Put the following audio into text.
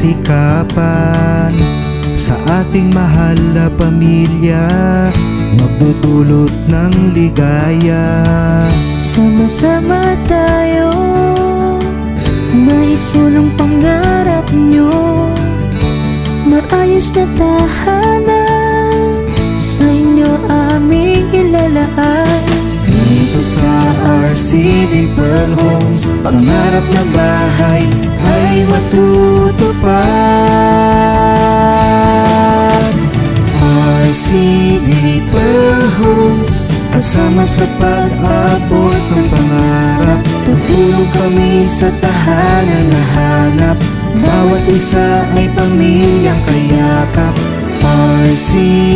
pagsisikapan sa ating mahal na pamilya, magdudulot ng ligaya. Sama-sama tayo, maisulong pangarap nyo, maayos na tahanan, sa inyo aming ilalaan. Dito sa RCD Pearl Homes, pangarap na bahay ay matutupad. RCD Pearl Homes, kasama sa pag-abot ng pangarap. Tutulong kami sa tahanan na hanap, bawat isa ay pamilyang kayakap. RCD